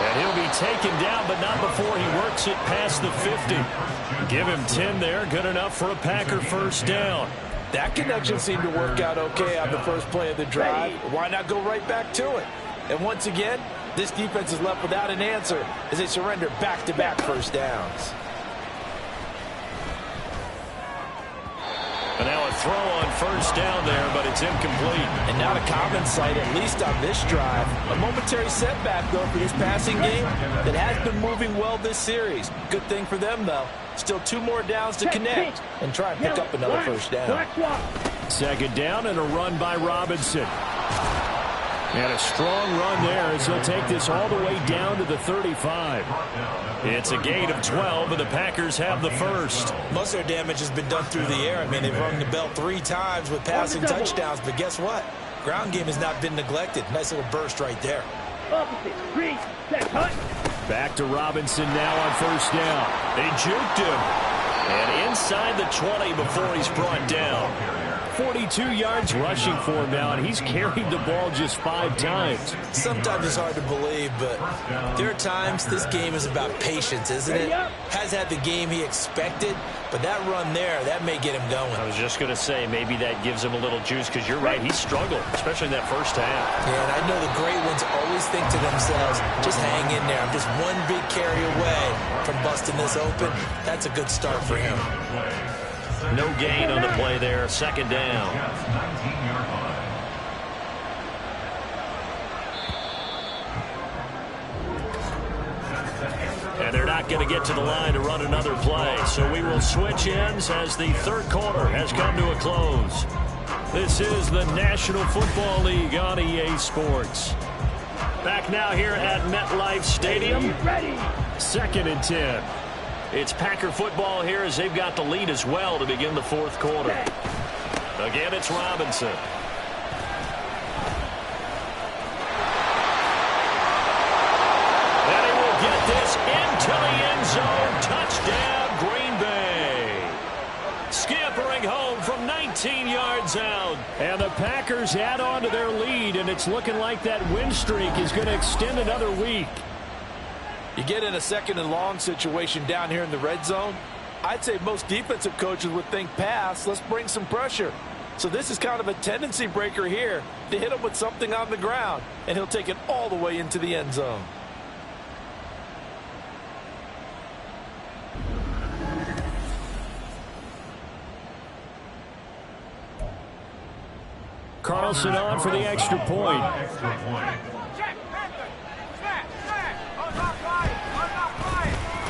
And he'll be taken down, but not before he works it past the 50. Give him 10 there. Good enough for a Packer 1st down.
That connection seemed to work out okay on the first play of the drive. Why not go right back to it? And once again, this defense is left without an answer as they surrender back-to-back first downs.
And now a throw on first down there, but it's incomplete.
And not a common sight, at least on this drive. A momentary setback, though, for this passing game that has been moving well this series. Good thing for them, though. Still 2 more downs to connect and try and pick up another first down.
Second down and a run by Robinson. And a strong run there as he'll take this all the way down to the 35. It's a gain of 12, and the Packers have the first.
Most of their damage has been done through the air. I mean, they've rung the bell 3 times with passing touchdowns, but guess what? Ground game has not been neglected. Nice little burst right there.
Back to Robinson now on first down. They juked him. And inside the 20 before he's brought down. 42 yards rushing for him now, and he's carried the ball just 5 times.
Sometimes it's hard to believe, but there are times this game is about patience, isn't it? Has had the game he expected, but that run there, that may get him going.
I was just going to say, maybe that gives him a little juice, because you're right, he struggled, especially in that first half.
Yeah, and I know the great ones always think to themselves, just hang in there. I'm just one big carry away from busting this open. That's a good start for him.
No gain on the play there. Second down. And they're not going to get to the line to run another play. So we will switch ends as the third quarter has come to a close. This is the National Football League on EA Sports. Back now here at MetLife Stadium. 2nd and 10. It's Packer football here as they've got the lead as well to begin the fourth quarter. Again, it's Robinson. And he will get this into the end zone. Touchdown, Green Bay. Scampering home from 19 yards out.
And the Packers add on to their lead, and it's looking like that win streak is going to extend another week.
You get in a 2nd and long situation down here in the red zone, I'd say most defensive coaches would think pass, let's bring some pressure. So this is kind of a tendency breaker here to hit him with something on the ground, and he'll take it all the way into the end zone.
Carlson on for the extra point.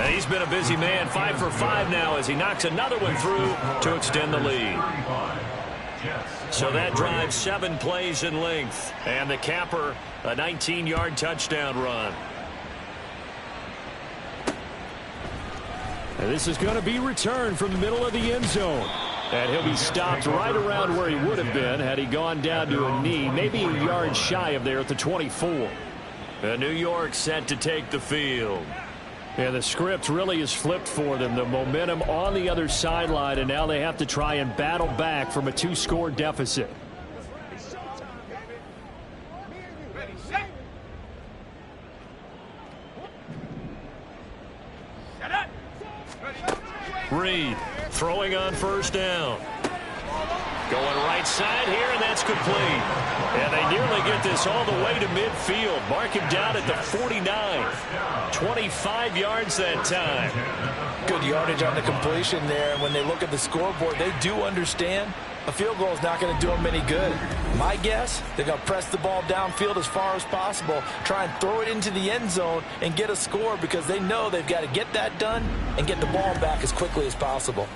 And he's been a busy man, 5 for 5 now as he knocks another one through to extend the lead. So that drives 7 plays in length. And the capper, a 19-yard touchdown run.
And this is going to be returned from the middle of the end zone. And he'll be stopped right around where he would have been had he gone down to a knee, maybe a yard shy of there at the 24.
And New York set to take the field.
Yeah, the script really is flipped for them. The momentum on the other sideline, and now they have to try and battle back from a 2-score deficit.
Reed throwing on first down. Going right side here, and that's complete. And they nearly get this all the way to midfield. Mark him down at the 49. 25 yards that time.
Good yardage on the completion there. When they look at the scoreboard, they do understand a field goal is not going to do them any good. My guess, they're going to press the ball downfield as far as possible, try and throw it into the end zone and get a score because they know they've got to get that done and get the ball back as quickly as possible.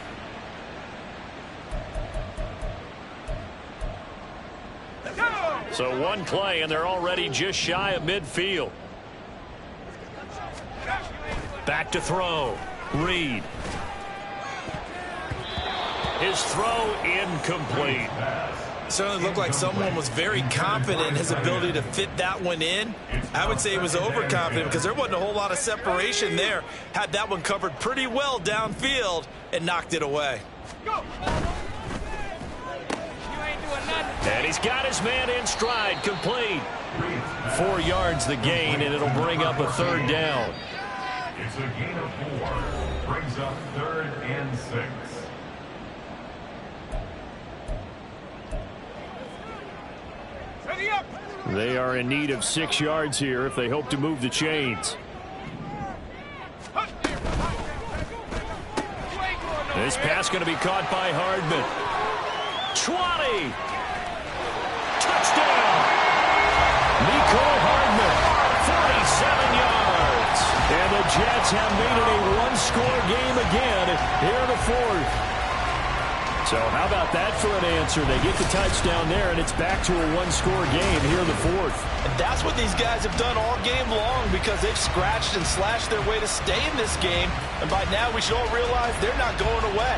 So one play, and they're already just shy of midfield. Back to throw. Reed. His throw incomplete.
Certainly looked like someone was very confident in his ability to fit that one in. I would say he was overconfident because there wasn't a whole lot of separation there. Had that one covered pretty well downfield and knocked it away.
Go.
And he's got his man in stride, complete. 4 yards the gain, and it'll bring up a third down.
It's a gain of 4. Brings up 3rd and 6.
They are in need of 6 yards here if they hope to move the chains. This pass going to be caught by Hardman. 20. Touchdown. Nicole Hardman, 47 yards. And the Jets have made it a one-score game again here in the fourth. So how about that for an answer? They get the touchdown there, and it's back to a one-score game here in the fourth.
And that's what these guys have done all game long because they've scratched and slashed their way to stay in this game. And by now, we should all realize they're not going away.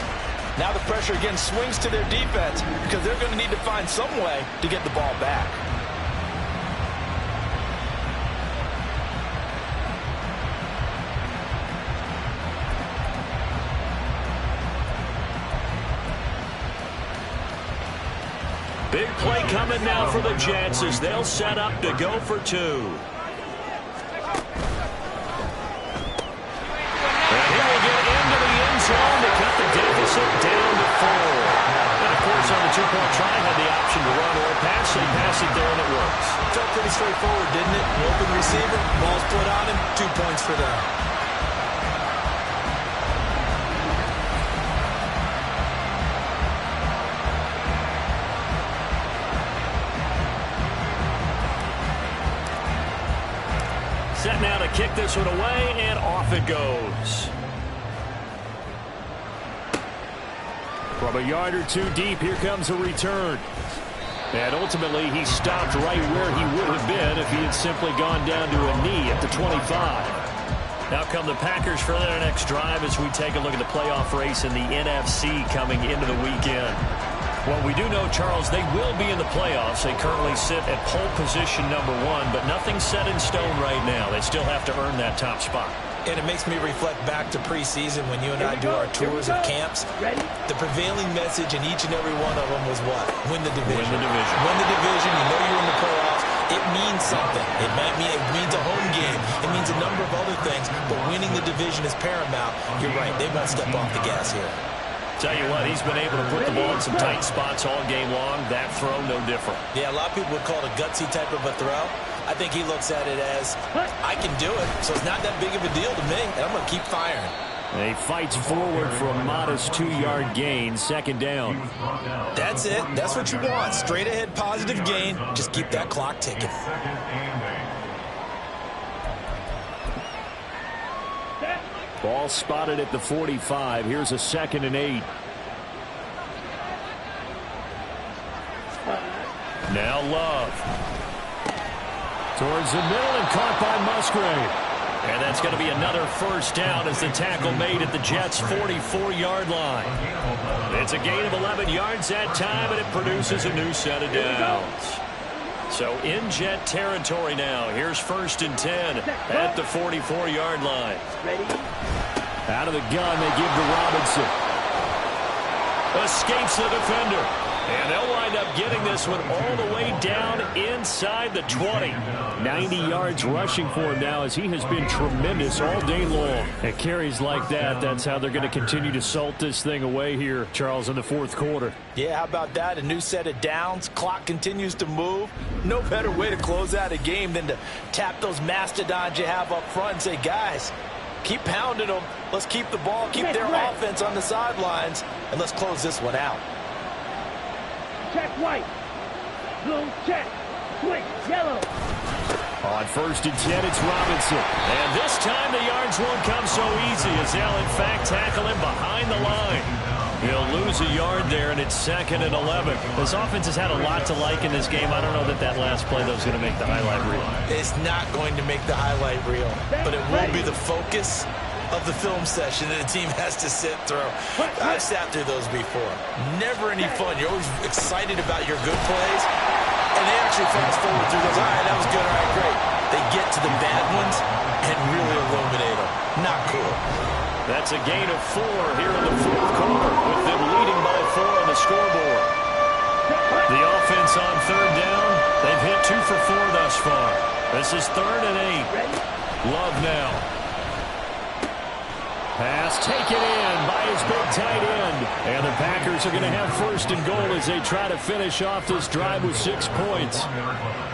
Now the pressure again swings to their defense because they're going to need to find some way to get the ball back.
Big play coming now for the Jets as they'll set up to go for 2. And he will get into the end zone to cut the deficit down to 4. And, of course, on the 2-point try, had the option to run or pass. They pass it there, and it works.
Felt pretty straightforward, didn't it? An open receiver, ball's put on him, 2 points for them.
Set now to kick this one away, and off it goes.
From a yard or 2 deep, here comes a return. And ultimately, he stopped right where he would have been if he had simply gone down to a knee at the 25. Now come the Packers for their next drive as we take a look at the playoff race in the NFC coming into the weekend. Well, we do know, Charles, they will be in the playoffs. They currently sit at pole position number 1, but nothing's set in stone right now. They still have to earn that top spot.
And it makes me reflect back to preseason when you and I do our tours of camps. The prevailing message in each and every one of them was what? Win the division.
Win the division.
Win the division. You know you're in the playoffs. It means something. It means a home game. It means a number of other things, but winning the division is paramount. You're right. They won't step off the gas here.
Tell you what, he's been able to put the ball in some tight spots all game long. That throw, no different.
Yeah, a lot of people would call it a gutsy type of a throw. I think he looks at it as, I can do it, so it's not that big of a deal to me, and I'm going to keep firing.
He fights forward for a modest 2-yard gain, 2nd down.
That's it. That's what you want. Straight ahead positive gain. Just keep that clock ticking.
Ball spotted at the 45. Here's a 2nd and 8. Now Love. Towards the middle and caught by Musgrave.
And that's going to be another first down as the tackle made at the Jets' 44-yard line. It's a gain of 11 yards that time, and it produces a new set of downs. So in Jet territory now. Here's 1st and 10 at the 44-yard line.
Out of the gun, they give to Robinson.
Escapes the defender. And they'll wind up getting this one all the way down inside the 20.
90 yards rushing for him now as he has been tremendous all day long. At carries like that, that's how they're going to continue to salt this thing away here, Charles, in the 4th quarter.
Yeah, how about that? A new set of downs. Clock continues to move. No better way to close out a game than to tap those mastodons you have up front and say, guys, keep pounding them. Let's keep the ball, keep their offense on the sidelines, and let's close this one out.
Check white. Blue check. Switch yellow.
On 1st and 10, it's Robinson.
And this time the yards won't come so easy as they'll in fact tackle him behind the line. He'll lose a yard there, and it's 2nd and 11. This offense has had a lot to like in this game. I don't know that last play, though, is going to make the highlight reel.
It's not going to make the highlight reel, but it will be the focus of the film session that the team has to sit through. I've sat through those before. Never any fun. You're always excited about your good plays, and they actually fast forward through those. All right, that was good. All right, great. They get to the bad ones and really illuminate them. Not cool.
That's a gain of 4 here in the 4th quarter, with them leading by 4 on the scoreboard. The offense on 3rd down. They've hit 2 for 4 thus far. This is 3rd and 8. Love now.
Pass taken in by his big tight end. And the Packers are going to have first and goal as they try to finish off this drive with 6 points.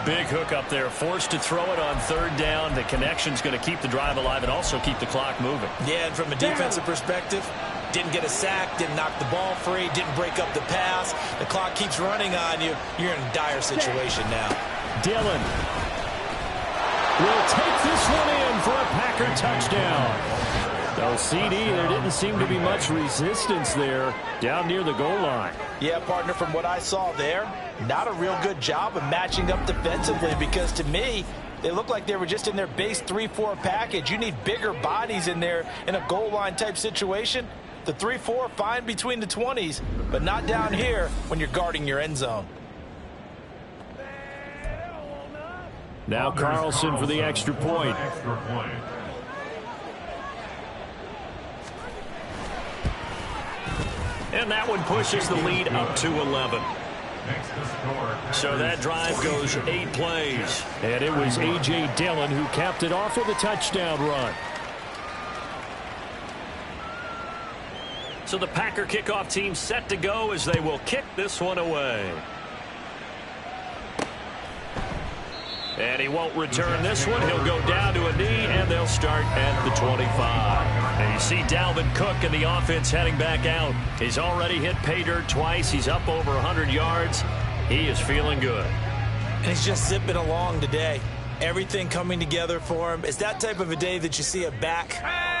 Big hook up there. Forced to throw it on third down. The connection's going to keep the drive alive and also keep the clock moving.
Yeah, and from a defensive perspective, didn't get a sack, didn't knock the ball free, didn't break up the pass. The clock keeps running on you. You're in a dire situation now.
Dillon will take this one in for a Packer touchdown. So, CD, there didn't seem to be much resistance there down near the goal line.
Yeah, partner, from what I saw there, not a real good job of matching up defensively because to me, they look like they were just in their base 3-4 package. You need bigger bodies in there in a goal line type situation. The 3-4 fine between the 20s, but not down here when you're guarding your end zone.
Now Carlson for the extra point.
And that one pushes the lead up to 11. So that drive goes 8 plays.
And it was A.J. Dillon who capped it off with a touchdown run.
So the Packer kickoff team set to go as they will kick this one away. And he won't return this one. He'll go down to a knee, and they'll start at the 25. And you see Dalvin Cook and the offense heading back out. He's already hit pay dirt twice. He's up over 100 yards. He is feeling good.
And he's just zipping along today. Everything coming together for him. It's that type of a day that you see a back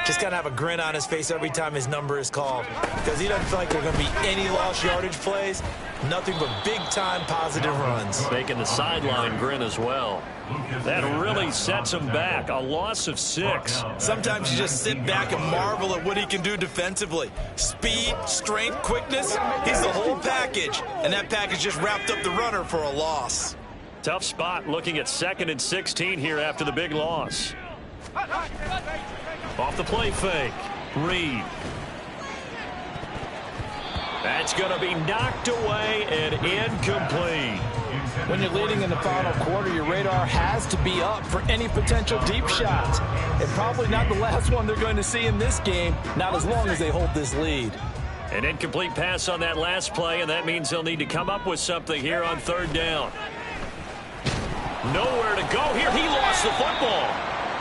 just kind of have a grin on his face every time his number is called. Because he doesn't feel like there are going to be any lost yardage plays. Nothing but big-time positive runs.
Making the sideline grin as well. That really sets him back. A loss of 6.
Sometimes you just sit back and marvel at what he can do defensively. Speed, strength, quickness. He's the whole package. And that package just wrapped up the runner for a loss.
Tough spot looking at 2nd and 16 here after the big loss. Off the play fake. Reed. That's going to be knocked away and incomplete.
When you're leading in the final quarter, your radar has to be up for any potential deep shots. And probably not the last one they're going to see in this game, not as long as they hold this lead.
An incomplete pass on that last play, and that means they'll need to come up with something here on 3rd down. Nowhere to go here. He lost the football.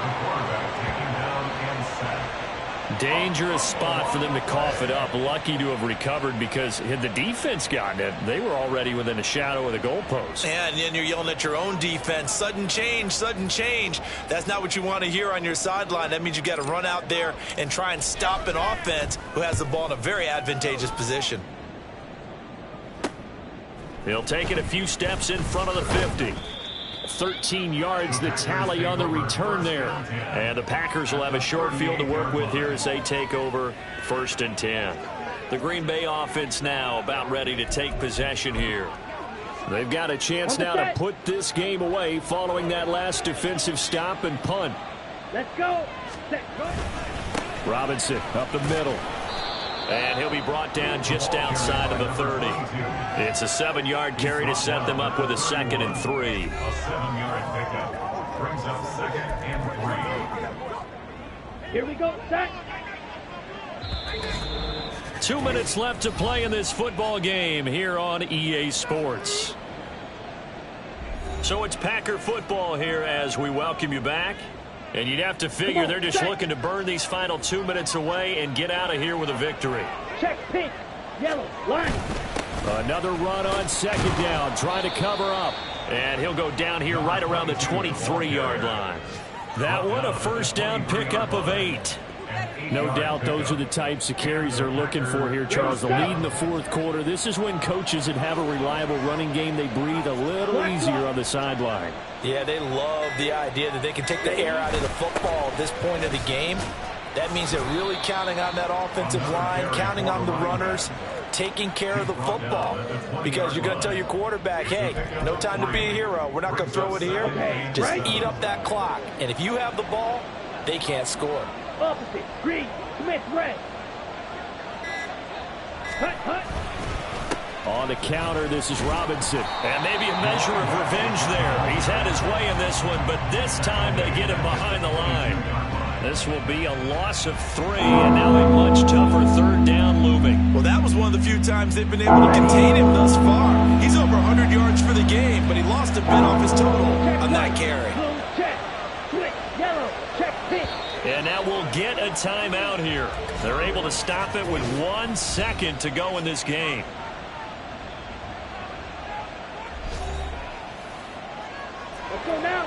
The quarterback taken down and sacked.
Dangerous spot for them to cough it up. Lucky to have recovered because had the defense gotten it, they were already within a shadow of the goalpost.
And then you're yelling at your own defense. Sudden change, sudden change. That's not what you want to hear on your sideline. That means you've got to run out there and try and stop an offense who has the ball in a very advantageous position.
He'll take it a few steps in front of the 50. 13 yards the tally on the return there.
And the Packers will have a short field to work with here as they take over 1st and 10. The Green Bay offense now about ready to take possession here.
They've got a chance now to put this game away following that last defensive stop and punt.
Let's go. Set, go.
Robinson up the middle.
And he'll be brought down just outside of the 30. It's a 7-yard carry to set them up with a 2nd and 3.
A 7-yard pickup brings up 2nd and 3.
Here we go. Set.
2 minutes left to play in this football game here on EA Sports. So it's Packer football here as we welcome you back. And you'd have to figure they're just looking to burn these final 2 minutes away and get out of here with a victory.
Check pink. Yellow. Line.
Another run on 2nd down, trying to cover up.
And he'll go down here right around the 23-yard line.
That one a 1st down pickup of 8. No doubt those are the types of carries they're looking for here, Charles. The lead in the 4th quarter. This is when coaches that have a reliable running game, they breathe a little easier on the sideline.
Yeah, they love the idea that they can take the air out of the football at this point of the game. That means they're really counting on that offensive line, counting on the runners, taking care of the football. Because you're going to tell your quarterback, hey, no time to be a hero. We're not going to throw it here. Just eat up that clock. And if you have the ball, they can't score.
Opposite. Green. Smith. Red. Hut. Hut.
On the counter, this is Robinson.
And maybe a measure of revenge there. He's had his way in this one, but this time they get him behind the line.
This will be a loss of 3, and now a much tougher third down looming.
Well, that was one of the few times they've been able to contain him thus far. He's over 100 yards for the game, but he lost a bit off his total on that carry.
And now we'll get a timeout here. They're able to stop it with 1 second to go in this game.
Let's go now.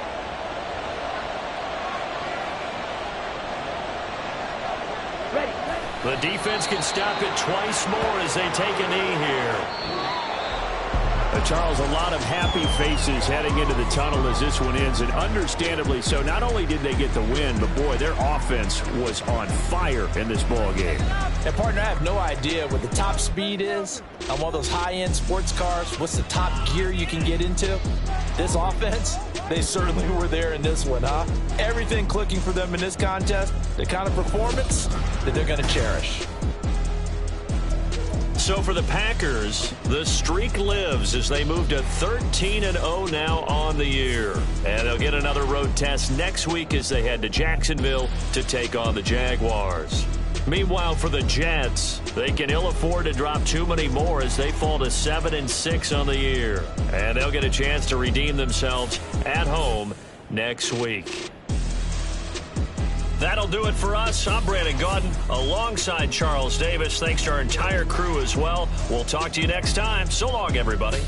Ready.
The defense can stop it twice more as they take a knee here. Charles, a lot of happy faces heading into the tunnel as this one ends, and understandably so. Not only did they get the win, but boy, their offense was on fire in this ball game.
And partner, I have no idea what the top speed is on one of those high-end sports cars. What's the top gear you can get into? This offense, they certainly were there in this one, huh? Everything clicking for them in this contest, the kind of performance that they're going to cherish.
So for the Packers, the streak lives as they move to 13-0 now on the year. And they'll get another road test next week as they head to Jacksonville to take on the Jaguars. Meanwhile, for the Jets, they can ill afford to drop too many more as they fall to 7-6 on the year. And they'll get a chance to redeem themselves at home next week. That'll do it for us. I'm Brandon Gaudin alongside Charles Davis. Thanks to our entire crew as well. We'll talk to you next time. So long, everybody.